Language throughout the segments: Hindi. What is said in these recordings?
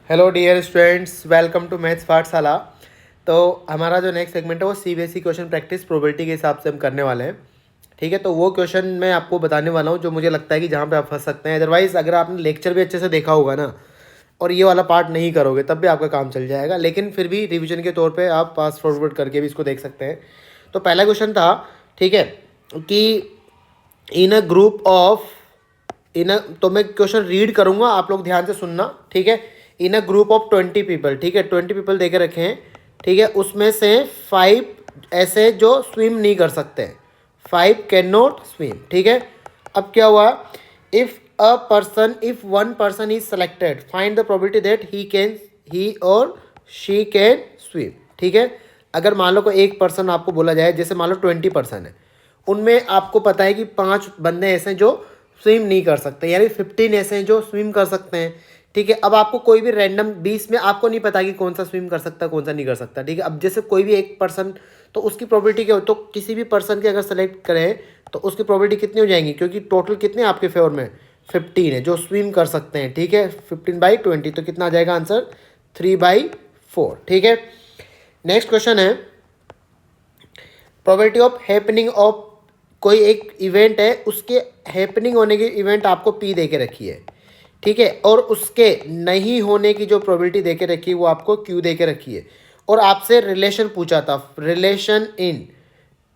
Hello dear students, welcome to maths पाठशाला। तो हमारा जो नेक्स्ट सेगमेंट है वो सीबीएसई क्वेश्चन प्रैक्टिस प्रोबेबिलिटी के हिसाब से हम करने वाले हैं। ठीक है, तो वो क्वेश्चन मैं आपको बताने वाला हूँ जो मुझे लगता है कि जहाँ पे आप फंस सकते हैं। अदरवाइज़ अगर आपने लेक्चर भी अच्छे से देखा होगा ना और ये वाला पार्ट नहीं करोगे तब भी आपका काम चल जाएगा, लेकिन फिर भी रिविजन के तौर पर आप पास फॉरवर्ड करके भी इसको देख सकते हैं। तो पहला क्वेश्चन था, ठीक है, कि इन अ ग्रुप ऑफ तो मैं क्वेश्चन रीड करूंगा, आप लोग ध्यान से सुनना। ठीक है, in a group of 20 people, ठीक है, 20 पीपल देके रखे हैं। ठीक है, उसमें से 5 ऐसे जो स्विम नहीं कर सकते हैं, 5 कैन नॉट स्विम। ठीक है, अब क्या हुआ, if one person is selected find the probability that he और शी कैन स्विम। ठीक है, अगर मान लो कोई एक पर्सन आपको बोला जाए, जैसे मान लो 20 पर्सन है, उनमें आपको पता है कि 5 बंदे ऐसे हैं जो स्विम नहीं कर सकते, यानी 15 ऐसे हैं जो स्विम कर सकते हैं। ठीक है, अब आपको कोई भी रैंडम 20 में आपको नहीं पता कि कौन सा स्विम कर सकता है कौन सा नहीं कर सकता। ठीक है, अब जैसे कोई भी एक पर्सन, तो उसकी प्रोबेबिलिटी क्या हो, तो किसी भी पर्सन की अगर सेलेक्ट करें तो उसकी प्रोबेबिलिटी कितनी हो जाएंगी, क्योंकि टोटल कितने आपके फेवर में 15 है जो स्विम कर सकते हैं। ठीक है, 15/20, तो कितना आ जाएगा आंसर, 3/4। ठीक है, नेक्स्ट क्वेश्चन है, प्रोबेबिलिटी ऑफ हैपनिंग ऑफ कोई एक इवेंट है, उसके हैपनिंग होने की इवेंट आपको पी दे के रखी है। ठीक है, और उसके नहीं होने की जो प्रोबेबिलिटी दे के रखी है वो आपको क्यू दे के रखी है, और आपसे रिलेशन पूछा था, relation in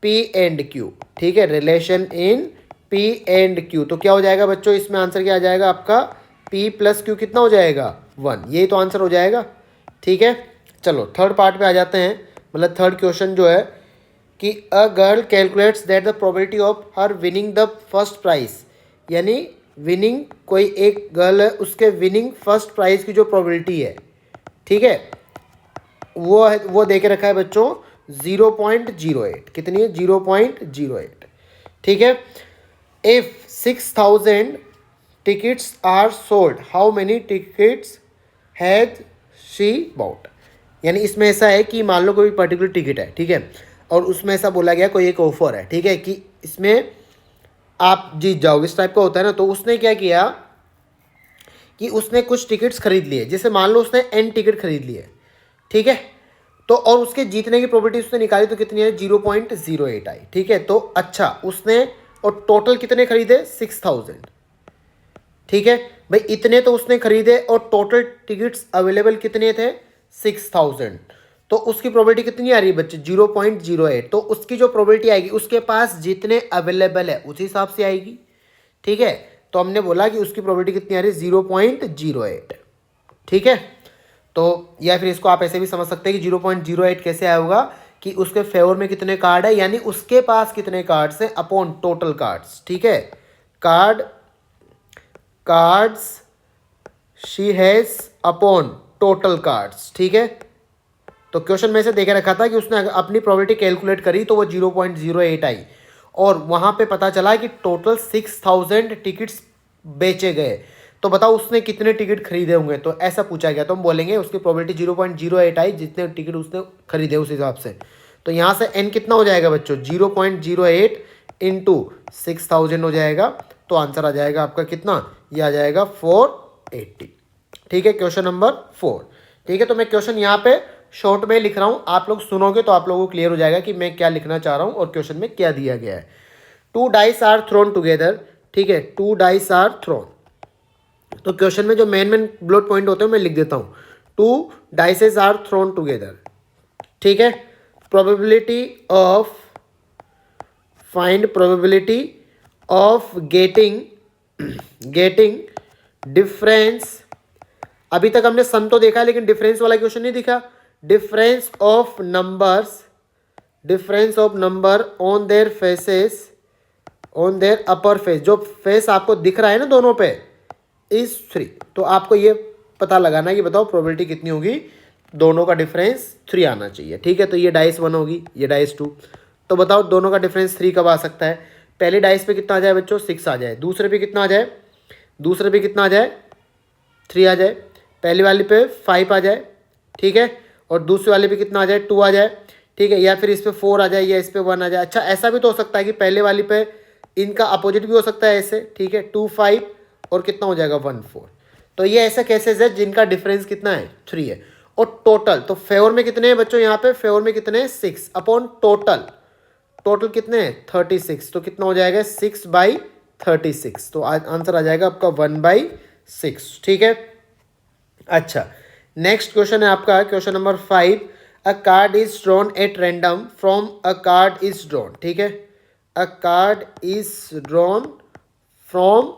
P and Q. ठीक है, relation in P and Q, तो क्या हो जाएगा बच्चों, इसमें आंसर क्या आ जाएगा आपका, पी प्लस क्यू कितना हो जाएगा, 1। यही तो आंसर हो जाएगा। ठीक है, चलो थर्ड पार्ट पे आ जाते हैं, मतलब थर्ड क्वेश्चन जो है कि a girl calculates that the probability of her winning the first prize, यानी विनिंग, कोई एक गर्ल है उसके विनिंग फर्स्ट प्राइज की जो प्रोबेबिलिटी है, ठीक है, वो दे के रखा है बच्चों 0.08। कितनी है, 0.08। ठीक है, if 6000 tickets are sold, how many tickets has she bought. यानी इसमें ऐसा है कि मान लो कोई पर्टिकुलर टिकट है, ठीक है, और उसमें ऐसा बोला गया कोई एक ऑफर है, ठीक है, कि इसमें आप जीत जाओगे, इस टाइप का होता है ना। तो उसने क्या किया कि उसने कुछ टिकट्स खरीद लिए, जैसे मान लो उसने n टिकट खरीद लिए, ठीक है, तो और उसके जीतने की प्रोबेबिलिटी उसने निकाली तो कितनी है, 0.08 आई। ठीक है, तो अच्छा उसने, और टोटल कितने खरीदे, 6000। ठीक है भाई, इतने तो उसने खरीदे और टोटल टिकट्स अवेलेबल कितने थे, 6000। तो उसकी प्रोबेबिलिटी कितनी आ रही है बच्चे, 0.08। तो उसकी जो प्रोबेबिलिटी आएगी उसके पास जितने अवेलेबल है उसी हिसाब से आएगी। ठीक है, तो हमने बोला कि उसकी प्रोबेबिलिटी कितनी आ रही है, 0.08। ठीक है, तो या फिर इसको आप ऐसे भी समझ सकते हैं कि 0.08 कैसे आया होगा कि उसके फेवर में कितने कार्ड है, यानी उसके पास कितने कार्ड्स हैं अपॉन टोटल कार्ड्स। ठीक है, cards she has upon total cards. ठीक है, तो क्वेश्चन में से देखे रखा था कि उसने अपनी प्रोबेबिलिटी कैलकुलेट करी तो वो 0.08 आई, और वहां पे पता चला कि टोटल 6000 टिकट्स बेचे गए। तो बताओ उसने कितने टिकट खरीदे होंगे, तो ऐसा पूछा गया, तो हम बोलेंगे उसकी प्रोबेबिलिटी 0.08 आई, जितने टिकट उसने खरीदे उस हिसाब से। तो यहाँ से n कितना हो जाएगा बच्चों, 0.08 इंटू 6000 हो जाएगा, तो आंसर आ जाएगा आपका कितना, ये आ जाएगा 480। ठीक है, क्वेश्चन नंबर 4। ठीक है, तो मैं क्वेश्चन यहाँ पे शॉर्ट में लिख रहा हूँ, आप लोग सुनोगे तो आप लोगों को क्लियर हो जाएगा कि मैं क्या लिखना चाह रहा हूँ और क्वेश्चन में क्या दिया गया है। 2 डाइस आर थ्रोन टुगेदर। ठीक है, 2 डाइस आर थ्रोन, तो क्वेश्चन में जो मेन ब्लॉट पॉइंट होते हैं मैं लिख देता हूँ, 2 डाइसेस आर थ्रोन टुगेदर। ठीक है, probability of, find probability of getting difference. अभी तक हमने सम तो देखा है लेकिन डिफरेंस वाला क्वेश्चन नहीं दिखा। Difference of number on their faces, on their upper face, जो फेस आपको दिख रहा है ना दोनों पे, इज 3। तो आपको ये पता लगाना है कि बताओ प्रोबेबिलिटी कितनी होगी, दोनों का डिफरेंस 3 आना चाहिए। ठीक है, तो ये डाइस 1 होगी, ये डाइस 2, तो बताओ दोनों का डिफरेंस 3 कब आ सकता है, पहले डाइस पे कितना आ जाए बच्चों, 6 आ जाए, दूसरे पे कितना आ जाए, 3 आ जाए, पहली वाली पे 5 आ जाए, ठीक है, और दूसरी वाले पे कितना आ जाए, 2 आ जाए। ठीक है, या फिर इस पे 4 आ जाए या इस पे 1 आ जाए। अच्छा ऐसा भी तो हो सकता है कि पहले वाली पे इनका अपोजिट भी हो सकता है ऐसे। ठीक है, 2 5 और कितना हो जाएगा, 1 4। तो ये ऐसे केसेस है जिनका डिफरेंस कितना है 3 है। और टोटल तो फेवर में कितने हैं बच्चों, यहाँ पे फेवर में कितने हैं 6 अपॉन टोटल, टोटल कितने हैं 36, तो कितना हो जाएगा 6/36, तो आंसर आ जाएगा आपका 1/6। ठीक है। अच्छा नेक्स्ट क्वेश्चन है आपका question number 5, a card is drawn at random from a card is drawn. ठीक है, a card is drawn from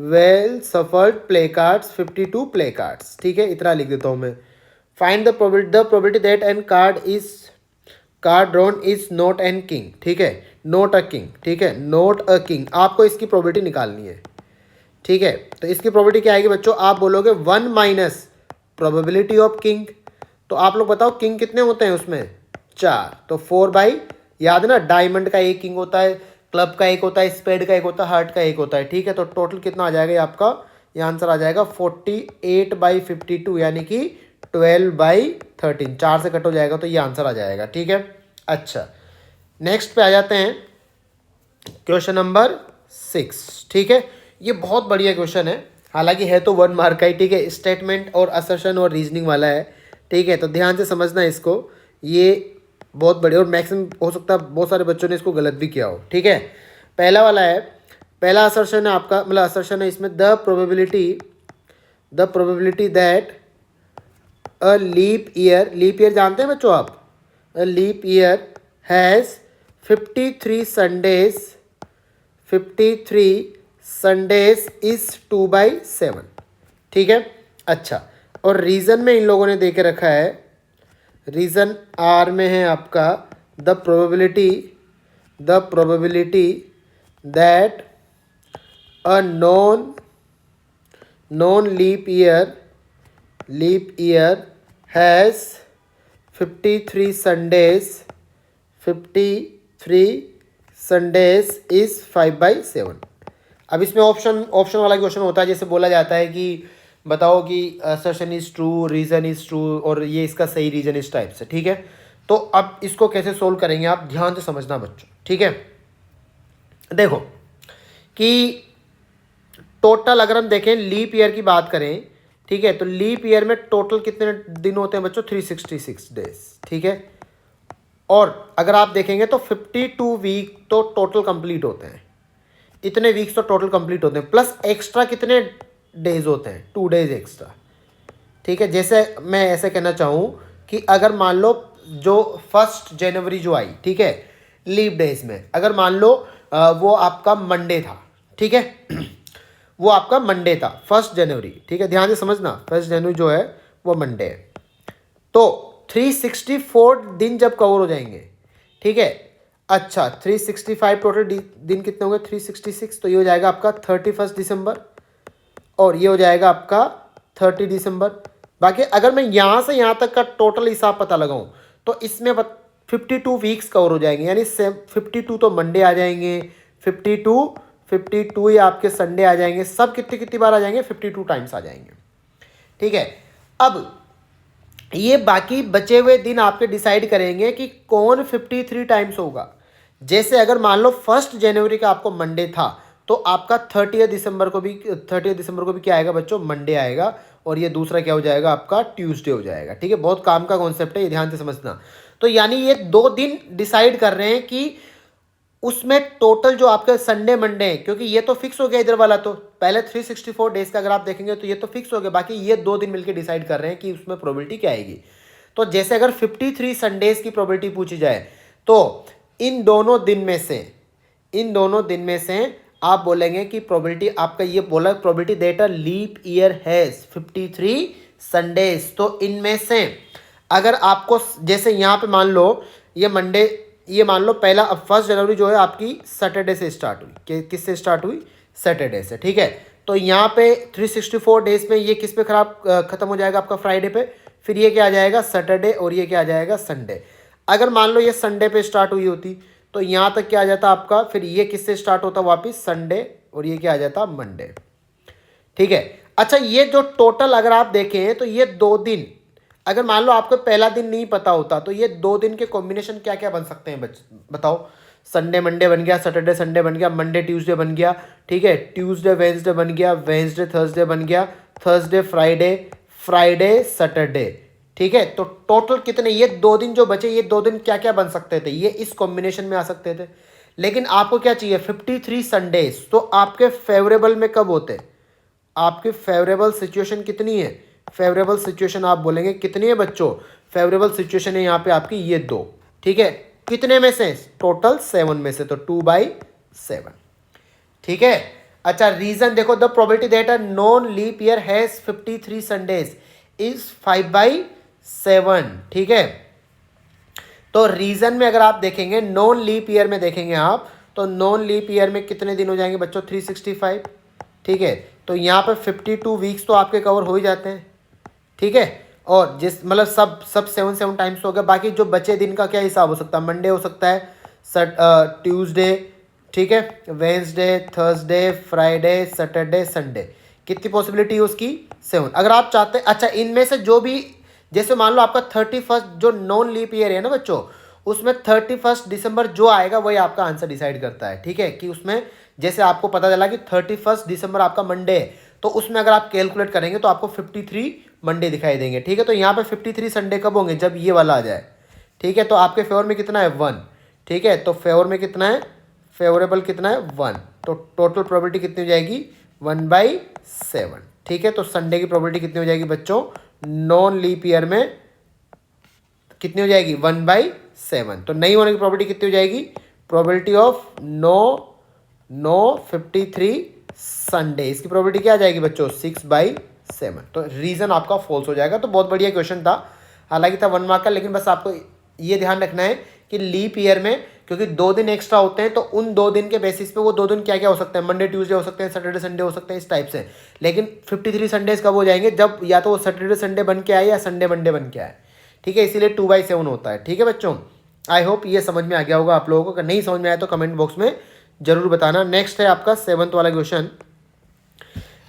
well shuffled play cards 52 play cards. ठीक है, इतना लिख देता हूँ मैं। Find the probability that an card drawn is not an king. ठीक है, नॉट अ किंग। ठीक है, नॉट अ किंग, आपको इसकी प्रोबेबिलिटी निकालनी है। ठीक है, तो इसकी प्रोबेबिलिटी क्या आएगी बच्चों, आप बोलोगे 1 माइनस प्रोबेबिलिटी ऑफ किंग। तो आप लोग बताओ किंग कितने होते हैं उसमें 4, तो 4 याद है ना, डायमंड का एक किंग होता है, क्लब का एक होता है, स्पेड का एक होता है, हार्ट का एक होता है। ठीक है, तो टोटल कितना आ जाएगा आपका, ये आंसर आ जाएगा 48/52 यानी कि 12/13, 4 से कट हो जाएगा तो ये आंसर आ जाएगा। ठीक है। अच्छा नेक्स्ट पे आ जाते हैं क्वेश्चन नंबर 6। ठीक है, ये बहुत बढ़िया क्वेश्चन है, हालांकि है तो 1 मार्क का ही। ठीक है, स्टेटमेंट और असर्शन और रीजनिंग वाला है। ठीक है, तो ध्यान से समझना इसको, ये बहुत बढ़िया, और मैक्सिमम हो सकता है बहुत सारे बच्चों ने इसको गलत भी किया हो। ठीक है, पहला वाला है, पहला असर्शन है आपका, मतलब असर्शन है इसमें, the probability that a leap year जानते हैं बच्चों आप, a leap year has 53 Sundays is 2/7। ठीक है। अच्छा, और रीज़न में इन लोगों ने दे के रखा है, रीज़न आर में है आपका the probability that a non leap year has 53 Sundays is 5/7। अब इसमें ऑप्शन वाला क्वेश्चन होता है, जैसे बोला जाता है कि बताओ कि assertion is true, reason is true, और ये इसका सही रीज़न इस टाइप से। ठीक है, तो अब इसको कैसे सोल्व करेंगे आप ध्यान से समझना बच्चों। ठीक है, देखो कि टोटल अगर हम देखें लीप ईयर की बात करें, ठीक है, तो लीप ईयर में टोटल कितने दिन होते हैं बच्चों 366 डेज। ठीक है, और अगर आप देखेंगे तो 52 वीक तो टोटल कंप्लीट होते हैं, इतने वीक्स तो टोटल कंप्लीट होते हैं, प्लस एक्स्ट्रा कितने डेज होते हैं 2 डेज एक्स्ट्रा। ठीक है, जैसे मैं ऐसे कहना चाहूँ कि अगर मान लो जो 1 जनवरी जो आई, ठीक है, लीप डेज में, अगर मान लो वो आपका मंडे था। ठीक है वो आपका मंडे था 1 जनवरी। ठीक है, ध्यान से समझना, 1 जनवरी जो है वो मंडे है, तो 364 दिन जब कवर हो जाएंगे। ठीक है, अच्छा 365 टोटल दिन कितने होंगे 366, तो ये हो जाएगा आपका 31 दिसंबर, और ये हो जाएगा आपका 30 दिसंबर। बाकी अगर मैं यहाँ से यहाँ तक का टोटल हिसाब पता लगाऊं तो इसमें 52 वीक्स कवर हो जाएंगे, यानी 52 तो मंडे आ जाएंगे, 52 ही आपके संडे आ जाएंगे, सब कितनी कितनी बार आ जाएंगे 52 टाइम्स आ जाएंगे। ठीक है, अब ये बाकी बचे हुए दिन आपके डिसाइड करेंगे कि कौन 53 टाइम्स होगा। जैसे अगर मान लो 1 जनवरी का आपको मंडे था, तो आपका 30 दिसंबर को भी क्या आएगा बच्चों, मंडे आएगा, और ये दूसरा क्या हो जाएगा आपका ट्यूसडे हो जाएगा। ठीक है, बहुत काम का कॉन्सेप्ट है, ये ध्यान से समझना। तो यानी ये 2 दिन डिसाइड कर रहे हैं कि उसमें टोटल जो आपके संडे मंडे है, क्योंकि ये तो फिक्स हो गया इधर वाला, तो पहले 364 डेज का अगर आप देखेंगे तो ये तो फिक्स हो गया, बाकी ये 2 दिन मिलकर डिसाइड कर रहे हैं कि उसमें प्रोबेबिलिटी क्या आएगी। तो जैसे अगर 53 संडेज की प्रोबेबिलिटी पूछी जाए, तो इन दोनों दिन में से आप बोलेंगे कि प्रोबेबिलिटी आपका ये बोला probability that a leap year has 53 Sundays, तो इनमें से अगर आपको जैसे यहाँ पे मान लो ये मंडे, ये मान लो पहला, अब 1 जनवरी जो है आपकी सैटरडे से स्टार्ट हुई, किससे स्टार्ट हुई, सैटरडे से। ठीक है, तो यहाँ पे 364 डेज में ये किस पे खत्म हो जाएगा आपका फ्राइडे पे, फिर ये क्या आ जाएगा सैटरडे, और ये क्या आ जाएगा संडे। अगर मान लो ये संडे पे स्टार्ट हुई होती तो यहाँ तक क्या आ जाता आपका, फिर ये किससे स्टार्ट होता वापिस संडे, और ये क्या आ जाता मंडे। ठीक है, अच्छा ये जो टोटल अगर आप देखें तो ये 2 दिन, अगर मान लो आपको पहला दिन नहीं पता होता तो ये 2 दिन के कॉम्बिनेशन क्या क्या बन सकते हैं बताओ, संडे मंडे बन गया, सैटरडे संडे बन गया, मंडे ट्यूसडे बन गया, ठीक है, ट्यूसडे वेंसडे बन गया, वेंसडे थर्सडे बन गया, थर्सडे फ्राइडे, फ्राइडे सैटरडे, ठीक है। तो टोटल कितने, ये 2 दिन जो बचे, ये 2 दिन क्या क्या बन सकते थे, ये इस कॉम्बिनेशन में आ सकते थे। लेकिन आपको क्या चाहिए, 53 संडेज। तो आपके फेवरेबल में कब होते, आपकी फेवरेबल सिचुएशन कितनी है, फेवरेबल सिचुएशन आप बोलेंगे कितनी है बच्चों, फेवरेबल सिचुएशन है यहाँ पे आपकी ये 2, ठीक है। कितने में से, टोटल 7 में से, तो 2/7, ठीक है। अच्छा, रीजन देखो, the probability that a non leap year has 53 Sundays is 5/7, ठीक है। तो रीजन में अगर आप देखेंगे, नॉन लीप ईयर में देखेंगे आप, तो नॉन लीप ईयर में कितने दिन हो जाएंगे बच्चों, 365, ठीक है। तो यहाँ पे 52 वीक्स तो आपके कवर हो ही जाते हैं, ठीक है। और जिस मतलब सब 7 टाइम्स हो गया। बाकी जो बचे दिन का क्या हिसाब हो सकता है, मंडे हो सकता है, ट्यूसडे, ठीक है, Wednesday, Thursday, Friday, Saturday, Sunday. कितनी पॉसिबिलिटी है उसकी, 7। अगर आप चाहते हैं, अच्छा इनमें से जो भी, जैसे मान लो आपका 31 जो नॉन लीप ईयर है ना बच्चों, उसमें 31 दिसंबर जो आएगा वही आपका आंसर डिसाइड करता है, ठीक है। कि उसमें जैसे आपको पता चला कि 31 दिसंबर आपका मंडे है, तो उसमें अगर आप कैलकुलेट करेंगे तो आपको 53 मंडे दिखाई देंगे, ठीक है। तो यहाँ पे 53 संडे कब होंगे, जब ये वाला आ जाए, ठीक है। तो आपके फेवर में कितना है, 1, ठीक है। तो फेवर में कितना है, फेवरेबल कितना है, 1। तो टोटल प्रोबेबिलिटी कितनी हो जाएगी, 1/7, ठीक है। तो संडे की प्रोबेबिलिटी कितनी हो जाएगी बच्चों, नॉन लीप ईयर में कितनी हो जाएगी, 1/7। तो नहीं होने की प्रोबेबिलिटी कितनी हो जाएगी, प्रोबेबिलिटी ऑफ नो 53 संडे, इसकी प्रोबेबिलिटी क्या आ जाएगी बच्चों, 6/7। तो रीजन आपका फॉल्स हो जाएगा। तो बहुत बढ़िया क्वेश्चन था, हालांकि था 1 मार्क का, लेकिन बस आपको ये ध्यान रखना है कि लीप ईयर में क्योंकि 2 दिन एक्स्ट्रा होते हैं, तो उन 2 दिन के बेसिस पे वो 2 दिन क्या क्या हो सकते हैं, मंडे ट्यूसडे हो सकते हैं, सैटरडे संडे हो सकते हैं, इस टाइप से। लेकिन 53 संडेज कब हो जाएंगे, जब या तो वो सैटरडे संडे बन के आए या संडे मंडे बन के आए, ठीक है। इसीलिए 2/7 होता है, ठीक है बच्चों। आई होप ये समझ में आ गया होगा आप लोगों को। अगर नहीं समझ में आया तो कमेंट बॉक्स में जरूर बताना। नेक्स्ट है आपका 7th वाला क्वेश्चन।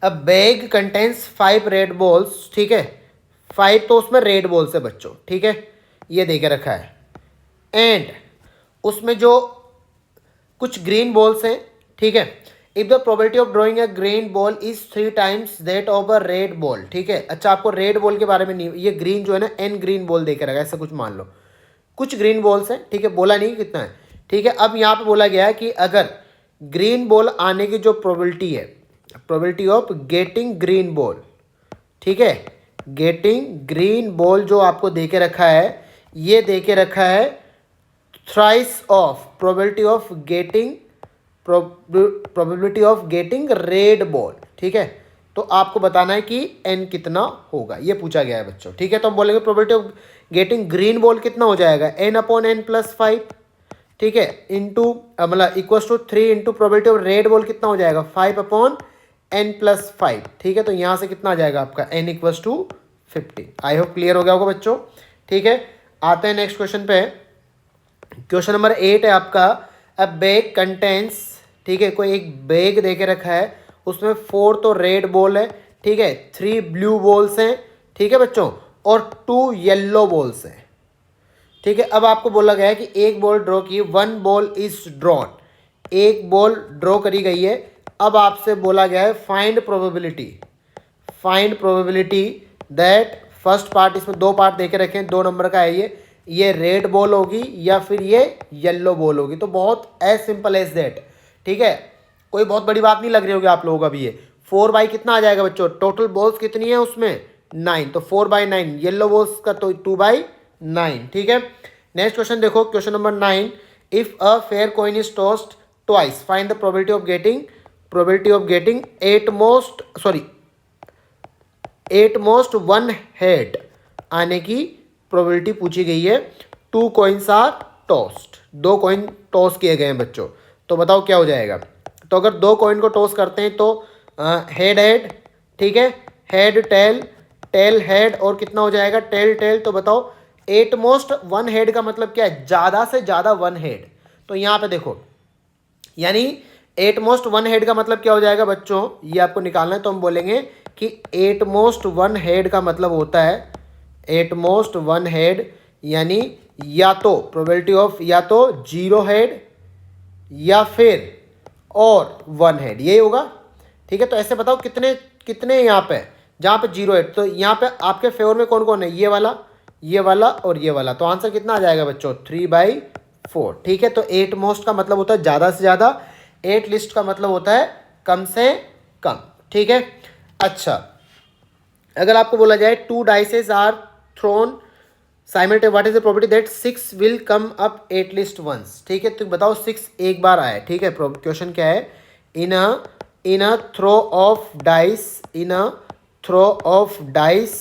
अ बैग कंटेन्स 5 रेड बॉल्स, ठीक है, 5 तो उसमें रेड बॉल्स है बच्चों, ठीक है, ये दे के रखा है। एंड उसमें जो कुछ ग्रीन बॉल्स हैं, ठीक है। If the probability of drawing a green ball is 3 times that of a red ball, ठीक है। अच्छा, आपको रेड बॉल के बारे में नहीं, ये ग्रीन जो है ना, n ग्रीन बॉल दे के रखा है, ऐसा कुछ मान लो, कुछ ग्रीन बॉल्स हैं, ठीक है, बोला नहीं कितना है, ठीक है। अब यहाँ पे बोला गया है कि अगर ग्रीन बॉल आने की जो प्रोबेबिलिटी है, probability of getting green ball, ठीक है, गेटिंग ग्रीन बॉल जो आपको दे के रखा है, ये दे के रखा है thrice of probability of getting, probability of getting red ball, ठीक है। तो आपको बताना है कि n कितना होगा, ये पूछा गया है बच्चों, ठीक है। तो हम बोलेंगे probability of getting green ball कितना हो जाएगा, n/n+5, ठीक है, इंटू मतलब equals to 3 into probability of red ball कितना हो जाएगा, 5/n+5, ठीक है। तो यहाँ से कितना आ जाएगा आपका n = 50। आई होप क्लियर हो गया होगा बच्चों, ठीक है। आते हैं नेक्स्ट क्वेश्चन पे। क्वेश्चन नंबर 8 है आपका, अ बैग कंटेंस, ठीक है, कोई एक बैग दे के रखा है, उसमें 4 तो रेड बॉल है, ठीक है, 3 ब्लू बॉल्स हैं, ठीक है बच्चों, और 2 येलो बॉल्स हैं, ठीक है। अब आपको बोला गया है कि एक बॉल ड्रॉ की, 1 बॉल इज ड्रॉन, एक बॉल ड्रॉ करी गई है। अब आपसे बोला गया है find probability that, first part, इसमें 2 पार्ट देके रखे हैं, 2 नंबर का है ये रेड बॉल होगी या फिर ये येलो बॉल होगी। तो बहुत एज सिंपल एज दैट, ठीक है, कोई बहुत बड़ी बात नहीं लग रही होगी आप लोगों को। अभी ये 4 कितना आ जाएगा बच्चों, टोटल बॉल्स कितनी है उसमें, 9, तो 4/9, येलो बॉल्स का तो 2/9, ठीक है। नेक्स्ट क्वेश्चन देखो, question number 9, if a fair coin is tossed twice find the probability of getting at most 1 head आने की प्रोबेबिलिटी पूछी गई है। 2 coins are tossed, 2 coin toss किए गए हैं बच्चों, तो बताओ क्या हो जाएगा। तो अगर 2 कॉइन को टॉस करते हैं तो हेड, ठीक है, हेड टेल हेड, और कितना हो जाएगा, टेल। तो बताओ एट मोस्ट 1 हेड का मतलब क्या है, ज़्यादा से ज़्यादा 1 हेड। तो यहाँ पे देखो, यानी एट मोस्ट 1 हेड का मतलब क्या हो जाएगा बच्चों, ये आपको निकालना है। तो हम बोलेंगे कि एट मोस्ट 1 हेड का मतलब होता है, एट मोस्ट 1 हेड यानी या तो प्रोबेबिलिटी ऑफ या तो 0 हेड या फिर और 1 हेड, यही होगा, ठीक है। तो ऐसे बताओ कितने यहाँ पे जहाँ पे 0 8, तो यहाँ पे आपके फेवर में कौन कौन है, ये वाला और ये वाला। तो आंसर कितना आ जाएगा बच्चों, 3/4। ठीक है, तो 8 मोस्ट का मतलब होता है ज़्यादा से ज़्यादा, 8 लिस्ट का मतलब होता है कम से कम। ठीक है, अच्छा अगर आपको बोला जाए 2 dices are thrown simultaneously, what is the probability that 6 will come up 8 least once. ठीक है, तो बताओ 6 एक बार आए। ठीक है, क्वेश्चन क्या है, in a throw of dice, in a throw of dice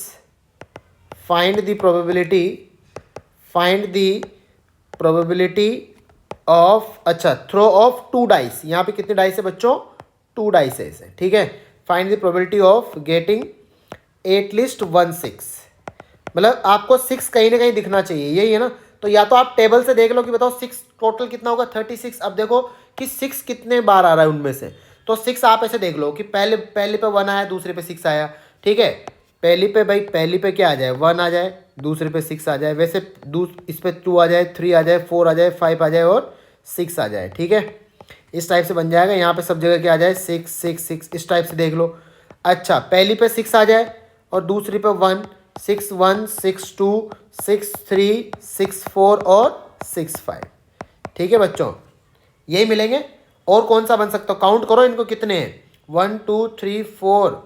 find the probability of, अच्छा थ्रो ऑफ 2 डाइस, यहाँ पे कितने डाइस है बच्चों, 2 डाइस है। ठीक है, find the probability of getting 8 list 1 6, मतलब आपको 6 कहीं ना कहीं दिखना चाहिए, यही है ना। तो या तो आप टेबल से देख लो कि बताओ 6 टोटल कितना होगा, 36। अब देखो कि 6 कितने बार आ रहा है उनमें से, तो 6 आप ऐसे देख लो कि पहले पे 1 आया, दूसरे पे 6 आया। ठीक है, पहली पे क्या आ जाए, 1 आ जाए, दूसरे पे 6 आ जाए, वैसे इस पे 2 आ जाए, 3 आ जाए, 4 आ जाए, 5 आ जाए और 6 आ जाए। ठीक है, इस टाइप से बन जाएगा। यहाँ पे सब जगह क्या आ जाए, 6 6 6, इस टाइप से देख लो। अच्छा पहली पे 6 आ जाए और दूसरी पे 1, 6 1 6 2 6 3 6 4 और 6 5। ठीक है बच्चों, यही मिलेंगे। और कौन सा बन सकता हो, काउंट करो इनको कितने हैं, 1 2 3 4।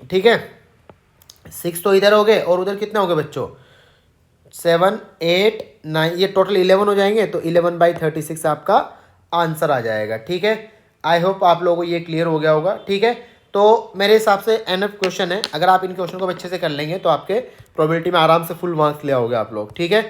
ठीक है, 6 तो इधर हो गए और उधर कितने हो गए बच्चों, 7 8 9, ये टोटल 11 हो जाएंगे। तो 11/36 आपका आंसर आ जाएगा। ठीक है, आई होप आप लोगों को ये क्लियर हो गया होगा। ठीक है, तो मेरे हिसाब से एनफ क्वेश्चन है, अगर आप इन क्वेश्चन को अच्छे से कर लेंगे तो आपके प्रोबेबिलिटी में आराम से फुल मार्क्स ले आओगे आप लोग। ठीक है,